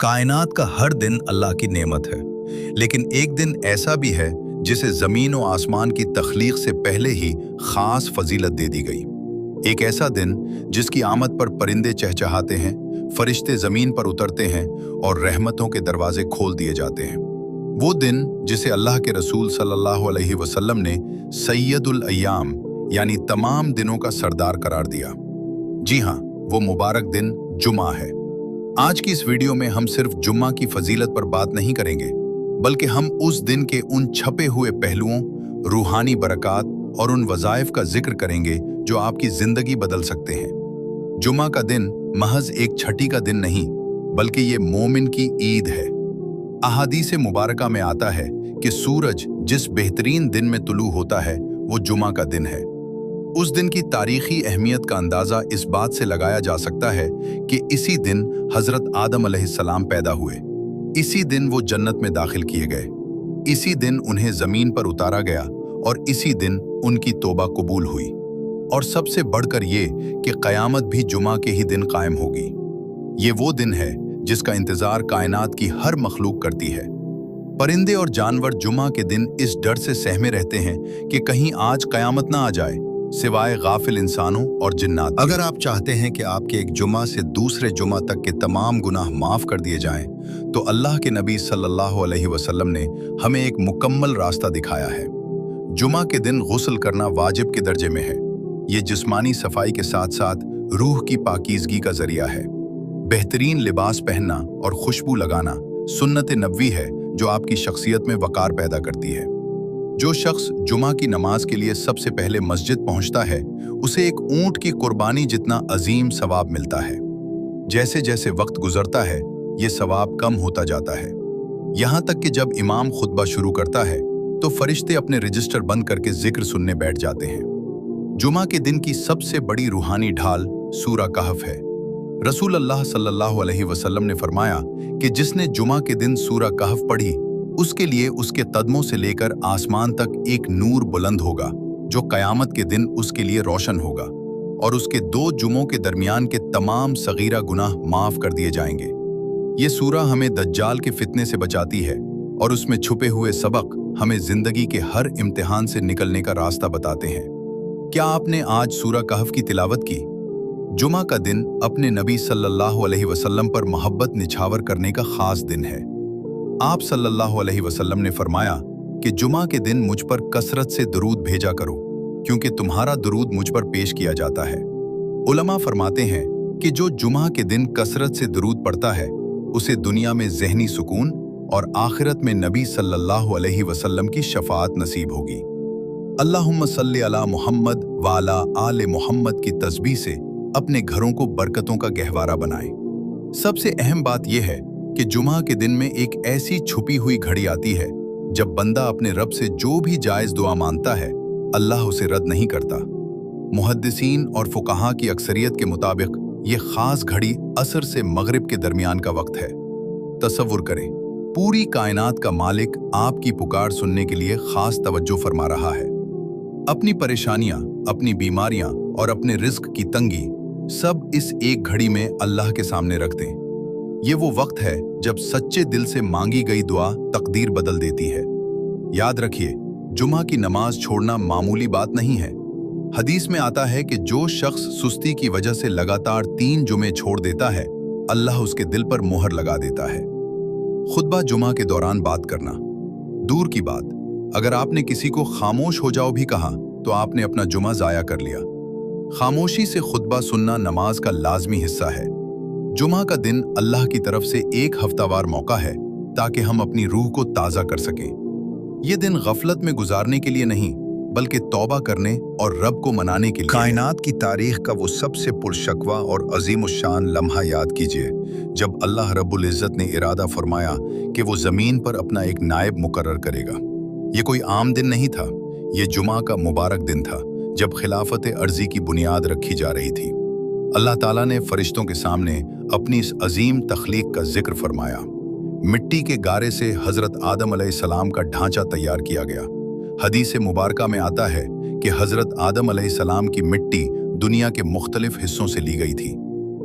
कायनात का हर दिन अल्लाह की नेमत है, लेकिन एक दिन ऐसा भी है जिसे ज़मीन और आसमान की तख्लीक से पहले ही ख़ास फजीलत दे दी गई। एक ऐसा दिन जिसकी आमद पर परिंदे चहचहाते हैं, फरिश्ते ज़मीन पर उतरते हैं और रहमतों के दरवाजे खोल दिए जाते हैं। वो दिन जिसे अल्लाह के रसूल सल्लल्लाहु अलैहि वसल्लम ने सैयदुल अय्याम यानी तमाम दिनों का सरदार करार दिया। जी हाँ, वो मुबारक दिन जुमा है। आज की इस वीडियो में हम सिर्फ जुम्मा की फजीलत पर बात नहीं करेंगे, बल्कि हम उस दिन के उन छपे हुए पहलुओं, रूहानी बरक़ात और उन वज़ाइफ का जिक्र करेंगे जो आपकी ज़िंदगी बदल सकते हैं। जुमा का दिन महज एक छठी का दिन नहीं, बल्कि ये मोमिन की ईद है। अहादीस मुबारका में आता है कि सूरज जिस बेहतरीन दिन में तुलू होता है वो जुमा का दिन है। उस दिन की तारीखी अहमियत का अंदाज़ा इस बात से लगाया जा सकता है कि इसी दिन हज़रत आदम अलैहिस्सलाम पैदा हुए, इसी दिन वो जन्नत में दाखिल किए गए, इसी दिन उन्हें ज़मीन पर उतारा गया और इसी दिन उनकी तौबा कबूल हुई। और सबसे बढ़कर ये कि क़यामत भी जुमा के ही दिन कायम होगी। ये वो दिन है जिसका इंतज़ार कायनात की हर मखलूक करती है। परिंदे और जानवर जुमा के दिन इस डर से सहमे रहते हैं कि कहीं आज क़यामत ना आ जाए, सिवाय गाफिल इंसानों और जिन्नात। अगर आप चाहते हैं कि आपके एक जुमा से दूसरे जुमा तक के तमाम गुनाह माफ़ कर दिए जाएं, तो अल्लाह के नबी सल्लल्लाहु अलैहि वसल्लम ने हमें एक मुकम्मल रास्ता दिखाया है। जुमा के दिन गुस्ल करना वाजिब के दर्जे में है। ये जिस्मानी सफाई के साथ साथ रूह की पाकीज़गी का जरिया है। बेहतरीन लिबास पहनना और खुशबू लगाना सुन्नत नबवी है जो आपकी शख्सियत में वक़ार पैदा करती है। जो शख्स जुमा की नमाज के लिए सबसे पहले मस्जिद पहुंचता है, उसे एक ऊंट की कुर्बानी जितना अजीम सवाब मिलता है। जैसे जैसे वक्त गुजरता है, ये सवाब कम होता जाता है, यहाँ तक कि जब इमाम खुतबा शुरू करता है तो फरिश्ते अपने रजिस्टर बंद करके जिक्र सुनने बैठ जाते हैं। जुमा के दिन की सबसे बड़ी रूहानी ढाल सूरा कहफ है। रसूल अल्लाह सल्लल्लाहु अलैहि वसल्लम ने फरमाया कि जिसने जुमा के दिन सूरा कहफ पढ़ी, उसके लिए उसके कदमों से लेकर आसमान तक एक नूर बुलंद होगा जो कयामत के दिन उसके लिए रोशन होगा, और उसके 2 जुमों के दरमियान के तमाम सगीरा गुनाह माफ कर दिए जाएंगे। ये सूरा हमें दज्जाल के फितने से बचाती है और उसमें छुपे हुए सबक हमें जिंदगी के हर इम्तिहान से निकलने का रास्ता बताते हैं। क्या आपने आज सूरा कहफ की तिलावत की? जुमा का दिन अपने नबी सल्लल्लाहु अलैहि वसल्लम पर मोहब्बत निछावर करने का खास दिन है। आप सल्लल्लाहु अलैहि वसल्लम ने फरमाया कि जुमा के दिन मुझ पर कसरत से दुरूद भेजा करो, क्योंकि तुम्हारा दुरूद मुझ पर पेश किया जाता है। उलमा फरमाते हैं कि जो जुमा के दिन कसरत से दुरूद पढ़ता है, उसे दुनिया में ज़हनी सुकून और आखिरत में नबी सल्लल्लाहु अलैहि वसल्लम की शफाअत नसीब होगी। अल्लाहुम्मा सल्ली अला मुहम्मद व अला आले मुहम्मद की तस्बीह से अपने घरों को बरकतों का गहवारा बनाएं। सबसे अहम बात यह है कि जुमा के दिन में एक ऐसी छुपी हुई घड़ी आती है जब बंदा अपने रब से जो भी जायज़ दुआ मांगता है, अल्लाह उसे रद्द नहीं करता। मुहद्दिसीन और फुक़हा की अक्सरियत के मुताबिक ये ख़ास घड़ी असर से मगरिब के दरमियान का वक्त है। तसव्वुर करें, पूरी कायनात का मालिक आपकी पुकार सुनने के लिए ख़ास तवज्जो फरमा रहा है। अपनी परेशानियां, अपनी बीमारियां और अपने रिज़्क़ की तंगी सब इस एक घड़ी में अल्लाह के सामने रख दें। ये वो वक्त है जब सच्चे दिल से मांगी गई दुआ तकदीर बदल देती है। याद रखिए, जुमा की नमाज छोड़ना मामूली बात नहीं है। हदीस में आता है कि जो शख्स सुस्ती की वजह से लगातार 3 जुमे छोड़ देता है, अल्लाह उसके दिल पर मोहर लगा देता है। खुतबा जुमा के दौरान बात करना दूर की बात, अगर आपने किसी को खामोश हो जाओ भी कहा तो आपने अपना जुमा ज़ाया कर लिया। खामोशी से खुतबा सुनना नमाज का लाजमी हिस्सा है। जुमा का दिन अल्लाह की तरफ से एक हफ्तावार मौका है ताकि हम अपनी रूह को ताज़ा कर सकें। ये दिन गफलत में गुजारने के लिए नहीं, बल्कि तौबा करने और रब को मनाने के लिए। कायनात की तारीख का वो सबसे पुरशकवा और अजीमुशान लम्हा याद कीजिए जब अल्लाह रब्बुल इज़्ज़त ने इरादा फरमाया कि वो ज़मीन पर अपना एक नायब मुकर्रर करेगा। ये कोई आम दिन नहीं था, ये जुमा का मुबारक दिन था जब खिलाफत अर्ज़ी की बुनियाद रखी जा रही थी। अल्लाह ताला ने फरिश्तों के सामने अपनी इस अजीम तख्लीक का जिक्र फरमाया। मिट्टी के गारे से हज़रत आदम अलैहिस्सलाम का ढांचा तैयार किया गया। हदीस मुबारका में आता है कि हज़रत आदम अलैहिस्सलाम की मिट्टी दुनिया के मुख्तलिफ हिस्सों से ली गई थी,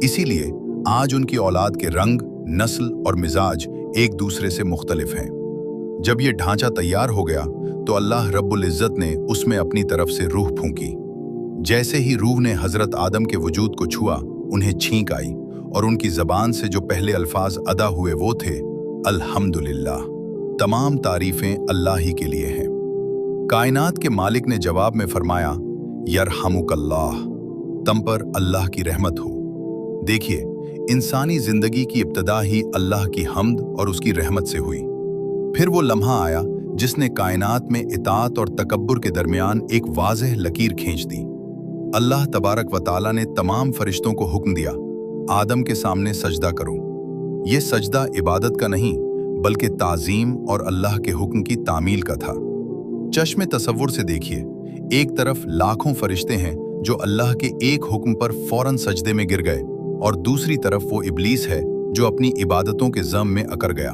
इसीलिए आज उनकी औलाद के रंग, नस्ल और मिजाज एक दूसरे से मुख्तलिफ हैं। जब ये ढांचा तैयार हो गया तो अल्लाह रब्बुल इज़्ज़त ने उसमें अपनी तरफ से रूह फूंकी। जैसे ही रूह ने हजरत आदम के वजूद को छुआ, उन्हें छींक आई और उनकी जबान से जो पहले अल्फाज अदा हुए वो थे, अल्हम्दुलिल्लाह, तमाम तारीफें अल्लाह ही के लिए हैं। कायनात के मालिक ने जवाब में फरमाया, यरहमुकल्लाह, तम पर अल्लाह की रहमत हो। देखिए, इंसानी जिंदगी की इब्तदा ही अल्लाह की हम्द और उसकी रहमत से हुई। फिर वो लम्हा आया जिसने कायनात में इताअत और तकब्बुर के दरमियान एक वाज़ेह लकीर खींच दी। अल्लाह तबारक व तआला ने तमाम फरिश्तों को हुक्म दिया, आदम के सामने सजदा करो। ये सजदा इबादत का नहीं बल्कि ताज़ीम और अल्लाह के हुक्म की तामील का था। चश्मे तसव्वुर से देखिए, एक तरफ लाखों फरिश्ते हैं जो अल्लाह के एक हुक्म पर फौरन सजदे में गिर गए, और दूसरी तरफ वो इब्लीस है जो अपनी इबादतों के ज़म में अकर गया।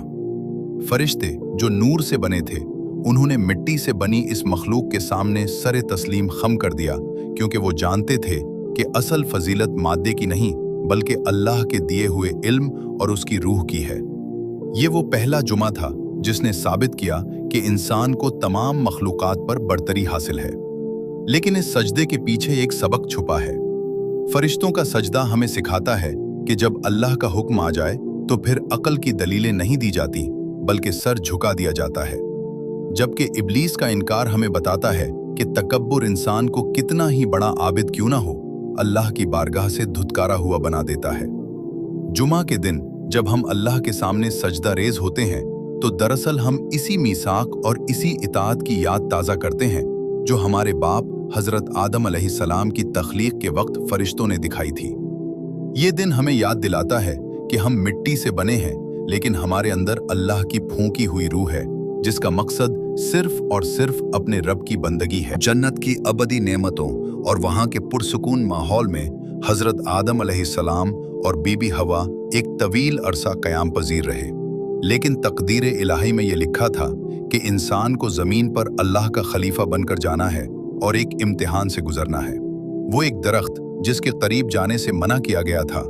फरिश्ते जो नूर से बने थे, उन्होंने मिट्टी से बनी इस मखलूक के सामने सरे तस्लीम खम कर दिया, क्योंकि वो जानते थे कि असल फजीलत मादे की नहीं बल्कि अल्लाह के दिए हुए इल्म और उसकी रूह की है। ये वो पहला जुमा था जिसने साबित किया कि इंसान को तमाम मखलूकात पर बरतरी हासिल है। लेकिन इस सजदे के पीछे एक सबक छुपा है। फरिश्तों का सजदा हमें सिखाता है कि जब अल्लाह का हुक्म आ जाए तो फिर अक्ल की दलीलें नहीं दी जाती बल्कि सर झुका दिया जाता है। जबकि इब्लीस का इनकार हमें बताता है कि तकब्बुर इंसान को कितना ही बड़ा आबिद क्यों ना हो, अल्लाह की बारगाह से धुतकारा हुआ बना देता है। जुमा के दिन जब हम अल्लाह के सामने सजदा रेज होते हैं तो दरअसल हम इसी मीसाक और इसी इताअत की याद ताज़ा करते हैं जो हमारे बाप हजरत आदम अलैहिस्सलाम की तख्लीक के वक्त फरिश्तों ने दिखाई थी। ये दिन हमें याद दिलाता है कि हम मिट्टी से बने हैं, लेकिन हमारे अंदर अल्लाह की फूंकी हुई रूह है जिसका मकसद सिर्फ और सिर्फ अपने रब की बंदगी है। जन्नत की अबदी नेमतों और वहाँ के पुरसुकून माहौल में हजरत आदम अलैहिस्सलाम और बीबी हवा एक तवील अरसा क़याम पजीर रहे। लेकिन तकदीर इलाही में ये लिखा था कि इंसान को ज़मीन पर अल्लाह का खलीफा बनकर जाना है और एक इम्तिहान से गुजरना है। वो एक दरख्त जिसके करीब जाने से मना किया गया था,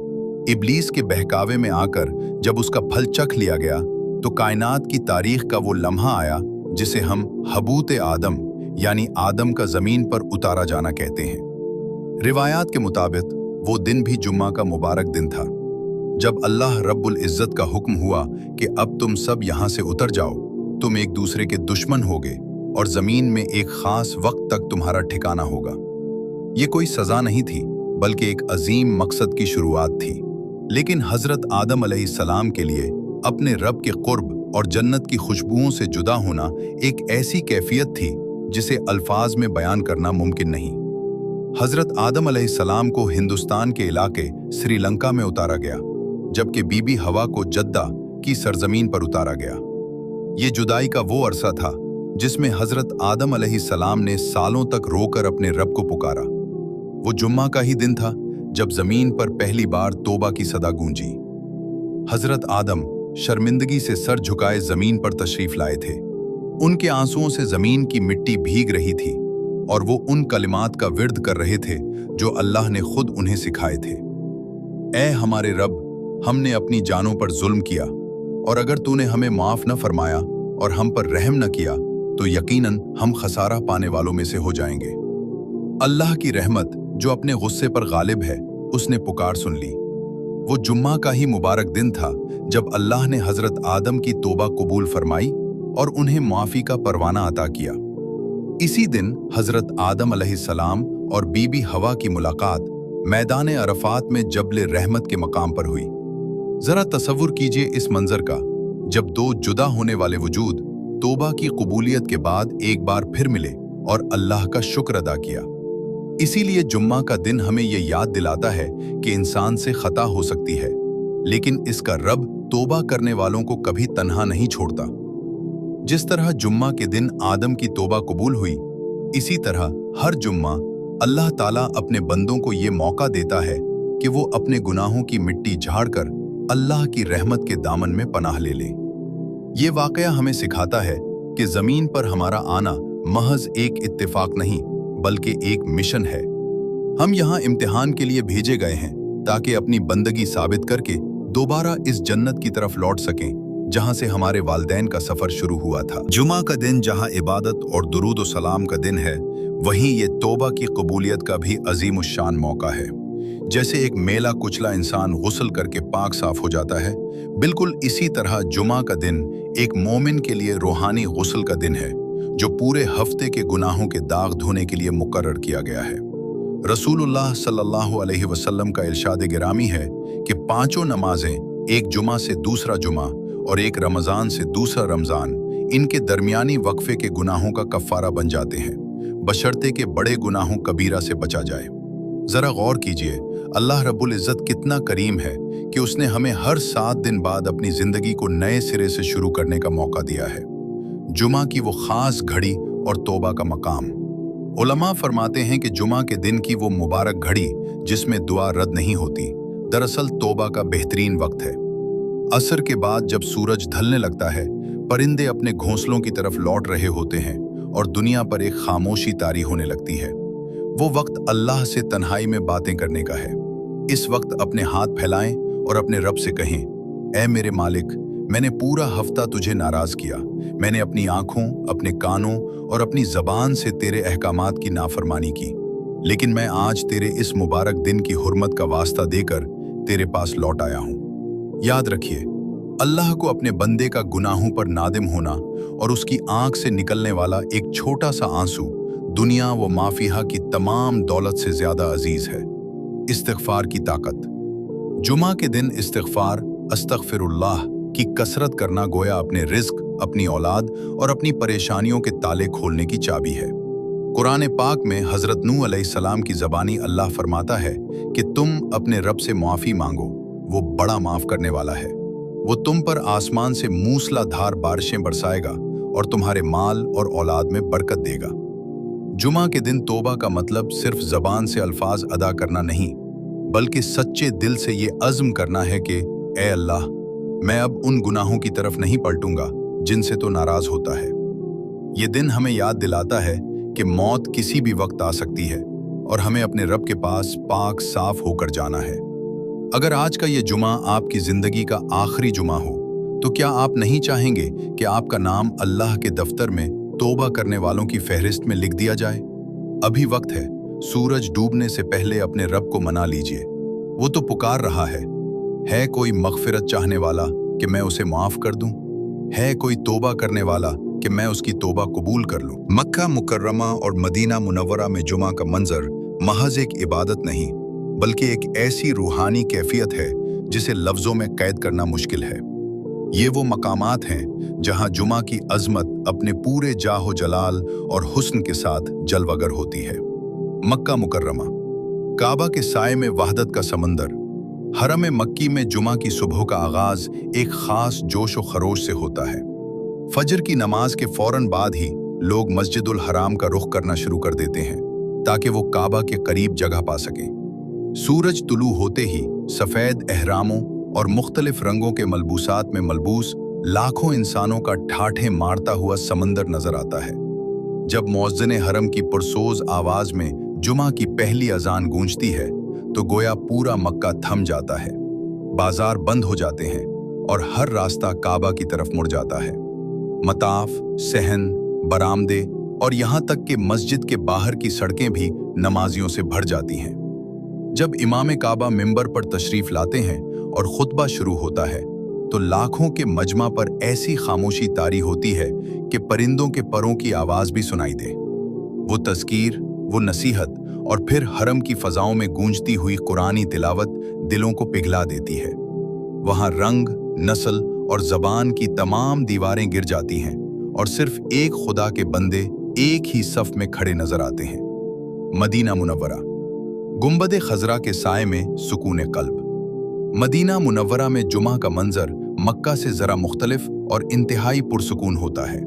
इब्लीस के बहकावे में आकर जब उसका फल चख लिया गया तो कायनात की तारीख का वो लम्हा आया जिसे हम हबूत आदम यानी आदम का ज़मीन पर उतारा जाना कहते हैं। रिवायात के मुताबिक वो दिन भी जुम्मा का मुबारक दिन था, जब अल्लाह रब्बुल इज़्ज़त का हुक्म हुआ कि अब तुम सब यहाँ से उतर जाओ, तुम एक दूसरे के दुश्मन होगे और ज़मीन में एक ख़ास वक्त तक तुम्हारा ठिकाना होगा। ये कोई सज़ा नहीं थी बल्कि एक अजीम मकसद की शुरुआत थी। लेकिन हज़रत आदम अलैहिस्सलाम के लिए अपने रब के क़ुर्ब और जन्नत की खुशबुओं से जुदा होना एक ऐसी कैफियत थी जिसे अल्फाज में बयान करना मुमकिन नहीं। हज़रत आदम अलैहिस्सलाम को हिंदुस्तान के इलाके श्रीलंका में उतारा गया, जबकि बीबी हवा को जद्दा की सरजमीन पर उतारा गया। ये जुदाई का वो अरसा था जिसमें हज़रत आदम अलैहिस्सलाम ने सालों तक रोकर अपने रब को पुकारा। वो जुम्मा का ही दिन था जब ज़मीन पर पहली बार तौबा की सदा गूंजी। हज़रत आदम शर्मिंदगी से सर झुकाए ज़मीन पर तशरीफ़ लाए थे। उनके आंसुओं से ज़मीन की मिट्टी भीग रही थी और वो उन कलिमात का विर्द कर रहे थे जो अल्लाह ने खुद उन्हें सिखाए थे। ऐ हमारे रब, हमने अपनी जानों पर जुल्म किया, और अगर तूने हमें माफ़ न फरमाया और हम पर रहम न किया तो यकीनन हम खसारा पाने वालों में से हो जाएंगे। अल्लाह की रहमत जो अपने गुस्से पर गालिब है, उसने पुकार सुन ली। वो जुम्मा का ही मुबारक दिन था जब अल्लाह ने हज़रत आदम की तौबा कबूल फरमाई और उन्हें माफ़ी का परवाना अता किया। इसी दिन हज़रत आदम अलैहिस्सलाम और बीबी हवा की मुलाकात मैदान अरफात में जबल रहमत के मकाम पर हुई। ज़रा तसव्वुर कीजिए इस मंजर का, जब दो जुदा होने वाले वजूद तौबा की कबूलियत के बाद एक बार फिर मिले और अल्लाह का शुक्र अदा किया। इसीलिए जुम्मा का दिन हमें यह याद दिलाता है कि इंसान से खता हो सकती है, लेकिन इसका रब तौबा करने वालों को कभी तन्हा नहीं छोड़ता। जिस तरह जुम्मा के दिन आदम की तौबा कबूल हुई, इसी तरह हर जुम्मा अल्लाह ताला अपने बंदों को ये मौका देता है कि वो अपने गुनाहों की मिट्टी झाड़कर अल्लाह की रहमत के दामन में पनाह ले लें। ये वाकया हमें सिखाता है कि ज़मीन पर हमारा आना महज एक इत्तेफाक नहीं बल्कि एक मिशन है। हम यहाँ इम्तिहान के लिए भेजे गए हैं ताकि अपनी बंदगी साबित करके दोबारा इस जन्नत की तरफ लौट सकें जहां से हमारे वालिदैन का सफर शुरू हुआ था। जुमा का दिन जहां इबादत और दुरूद व सलाम का दिन है, वहीं ये तौबा की कबूलियत का भी अजीम शान मौका है। जैसे एक मेला कुचला इंसान गुस्ल करके पाक साफ हो जाता है, बिल्कुल इसी तरह जुमा का दिन एक मोमिन के लिए रूहानी गुस्ल का दिन है, जो पूरे हफ्ते के गुनाहों के दाग धोने के लिए मुकर्रर किया गया है। रसूलुल्लाह सल्लल्लाहु अलैहि वसल्लम का इरशाद गिरामी है कि 5 नमाजें, एक जुमा से दूसरा जुमा और एक रमज़ान से दूसरा रमज़ान, इनके दरमियानी वक्फे के गुनाहों का कफ़ारा बन जाते हैं, बशर्ते के बड़े गुनाहों कबीरा से बचा जाए। ज़रा गौर कीजिए, अल्लाह रब्बुल इज़्ज़त कितना करीम है कि उसने हमें हर 7 दिन बाद अपनी ज़िंदगी को नए सिरे से शुरू करने का मौका दिया है। जुमा की वो ख़ास घड़ी और तौबा का मकाम। उलमा फरमाते हैं कि जुमा के दिन की वो मुबारक घड़ी जिसमें दुआ रद्द नहीं होती, दरअसल तौबा का बेहतरीन वक्त है। असर के बाद जब सूरज ढलने लगता है, परिंदे अपने घोंसलों की तरफ लौट रहे होते हैं और दुनिया पर एक खामोशी तारी होने लगती है। वो वक्त अल्लाह से तन्हाई में बातें करने का है। इस वक्त अपने हाथ फैलाएं और अपने रब से कहें, ऐ मेरे मालिक, मैंने पूरा हफ्ता तुझे नाराज किया। मैंने अपनी आंखों, अपने कानों और अपनी जबान से तेरे अहकामात की नाफरमानी की, लेकिन मैं आज तेरे इस मुबारक दिन की हुर्मत का वास्ता देकर तेरे पास लौट आया हूँ। याद रखिए, अल्लाह को अपने बंदे का गुनाहों पर नादिम होना और उसकी आंख से निकलने वाला एक छोटा सा आंसू दुनिया व माफिया की तमाम दौलत से ज्यादा अजीज है। इस्तिग़फ़ार की ताकत। जुमा के दिन इस्तिग़फ़ार, अस्तग़फ़िरुल्लाह की कसरत करना गोया अपने रिज़्क़, अपनी औलाद और अपनी परेशानियों के ताले खोलने की चाबी है। कुरान पाक में हज़रत नूह अलैहिस्सलाम की ज़बानी अल्लाह फरमाता है कि तुम अपने रब से मुआफ़ी मांगो, वो बड़ा माफ़ करने वाला है। वो तुम पर आसमान से मूसलाधार बारिशें बरसाएगा और तुम्हारे माल और औलाद में बरकत देगा। जुमा के दिन तौबा का मतलब सिर्फ ज़बान से अल्फाज अदा करना नहीं, बल्कि सच्चे दिल से ये अज़्म करना है कि ए अल्लाह, मैं अब उन गुनाहों की तरफ नहीं पलटूंगा जिनसे तो नाराज़ होता है। ये दिन हमें याद दिलाता है कि मौत किसी भी वक्त आ सकती है और हमें अपने रब के पास पाक साफ होकर जाना है। अगर आज का ये जुमा आपकी ज़िंदगी का आखिरी जुमा हो, तो क्या आप नहीं चाहेंगे कि आपका नाम अल्लाह के दफ्तर में तौबा करने वालों की फहरिस्त में लिख दिया जाए? अभी वक्त है, सूरज डूबने से पहले अपने रब को मना लीजिए। वो तो पुकार रहा है कोई मग़फ़िरत चाहने वाला कि मैं उसे माफ़ कर दूं? है कोई तौबा करने वाला कि मैं उसकी तौबा कबूल कर लूं? मक्का मुकर्रमा और मदीना मुनव्वरा में जुमा का मंजर महज एक इबादत नहीं, बल्कि एक ऐसी रूहानी कैफियत है जिसे लफ्ज़ों में कैद करना मुश्किल है। ये वो मकामात हैं जहां जुमा की अज़मत अपने पूरे जाहो जलाल और हुस्न के साथ जलवगर होती है। मक्का मुकर्रमा, काबा के साए में वहदत का समंदर। हरम मक्की में जुमा की सुबह का आगाज एक खास जोश व खरोश से होता है। फजर की नमाज के फौरन बाद ही लोग मस्जिदुल हराम का रुख करना शुरू कर देते हैं ताकि वो काबा के करीब जगह पा सकें। सूरज तुलू होते ही सफ़ेद एहरामों और मुख्तलिफ रंगों के मलबूसात में मलबूस लाखों इंसानों का ठाठे मारता हुआ समंदर नजर आता है। जब मुअज्जिन हरम की पुरसोज आवाज में जुमा की पहली अजान गूंजती है तो गोया पूरा मक्का थम जाता है, बाजार बंद हो जाते हैं और हर रास्ता काबा की तरफ मुड़ जाता है। मताफ, सहन, बरामदे और यहाँ तक कि मस्जिद के बाहर की सड़कें भी नमाजियों से भर जाती हैं। जब इमाम काबा मिंबर पर तशरीफ लाते हैं और खुतबा शुरू होता है तो लाखों के मजमा पर ऐसी खामोशी तारी होती है कि परिंदों के परों की आवाज भी सुनाई दे। वो तज़कीर, वो नसीहत और फिर हरम की फजाओं में गूंजती हुई कुरानी तिलावत दिलों को पिघला देती है। वहाँ रंग, नस्ल और ज़बान की तमाम दीवारें गिर जाती हैं और सिर्फ एक खुदा के बंदे एक ही सफ में खड़े नजर आते हैं। मदीना मुनव्वरा, गुंबद खजरा के साए में सुकून कल्ब। मदीना मुनव्वरा में जुमा का मंजर मक्का से ज़रा मुख्तलिफ और इंतहाई पुरसुकून होता है।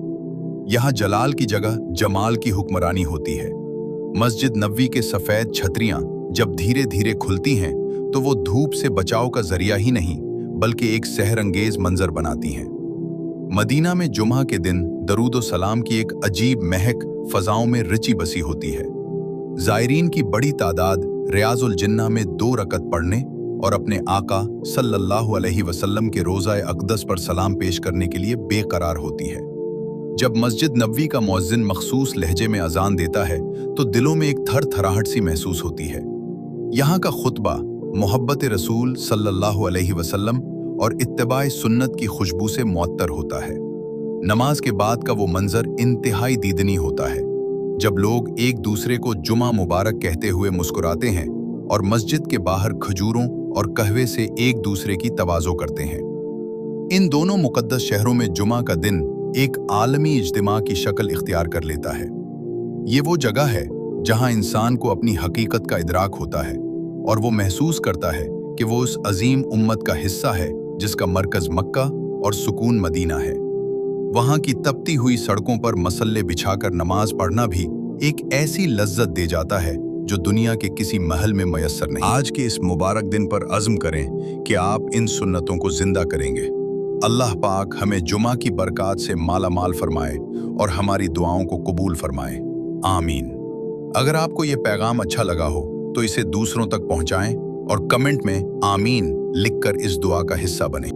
यहाँ जलाल की जगह जमाल की हुक्मरानी होती है। मस्जिद नबवी के सफ़ेद छतरियाँ जब धीरे धीरे खुलती हैं तो वो धूप से बचाव का जरिया ही नहीं बल्कि एक सहरंगेज मंजर बनाती हैं। मदीना में जुमा के दिन दरूद व सलाम की एक अजीब महक फ़ज़ाओं में रिची बसी होती है। ज़ायरीन की बड़ी तादाद रियाज़ुल जिन्ना में 2 रकत पढ़ने और अपने आका सल्लल्लाहु अलैहि वसल्लम के रोज़ा अक़दस पर सलाम पेश करने के लिए बेकरार होती है। जब मस्जिद नबवी का मुअज्जिन मखसूस लहजे में अजान देता है तो दिलों में एक थरथराहट सी महसूस होती है। यहाँ का खुतबा मोहब्बत रसूल सल्लल्लाहु अलैहि वसल्लम और इत्तिबाए सुन्नत की खुशबू से मुअत्तर होता है। नमाज के बाद का वो मंजर इंतहाई दीदनी होता है, जब लोग एक दूसरे को जुमा मुबारक कहते हुए मुस्कुराते हैं और मस्जिद के बाहर खजूरों और कहवे से एक दूसरे की तवाज़ो करते हैं। इन दोनों मुक़द्दस शहरों में जुमा का दिन एक आलमी इज्तिमा की शक्ल इख्तियार कर लेता है। ये वो जगह है जहां इंसान को अपनी हकीकत का इदराक होता है और वो महसूस करता है कि वो उस अजीम उम्मत का हिस्सा है जिसका मरकज़ मक्का और सुकून मदीना है। वहाँ की तपती हुई सड़कों पर मसल्ले बिछाकर नमाज पढ़ना भी एक ऐसी लज्जत दे जाता है जो दुनिया के किसी महल में मयस्सर नहीं। आज के इस मुबारक दिन पर अज़्म करें कि आप इन सुन्नतों को जिंदा करेंगे। अल्लाह पाक हमें जुमा की बरक़ात से माला माल फरमाए और हमारी दुआओं को कबूल फरमाए, आमीन। अगर आपको ये पैगाम अच्छा लगा हो तो इसे दूसरों तक पहुंचाएं और कमेंट में आमीन लिखकर इस दुआ का हिस्सा बनें।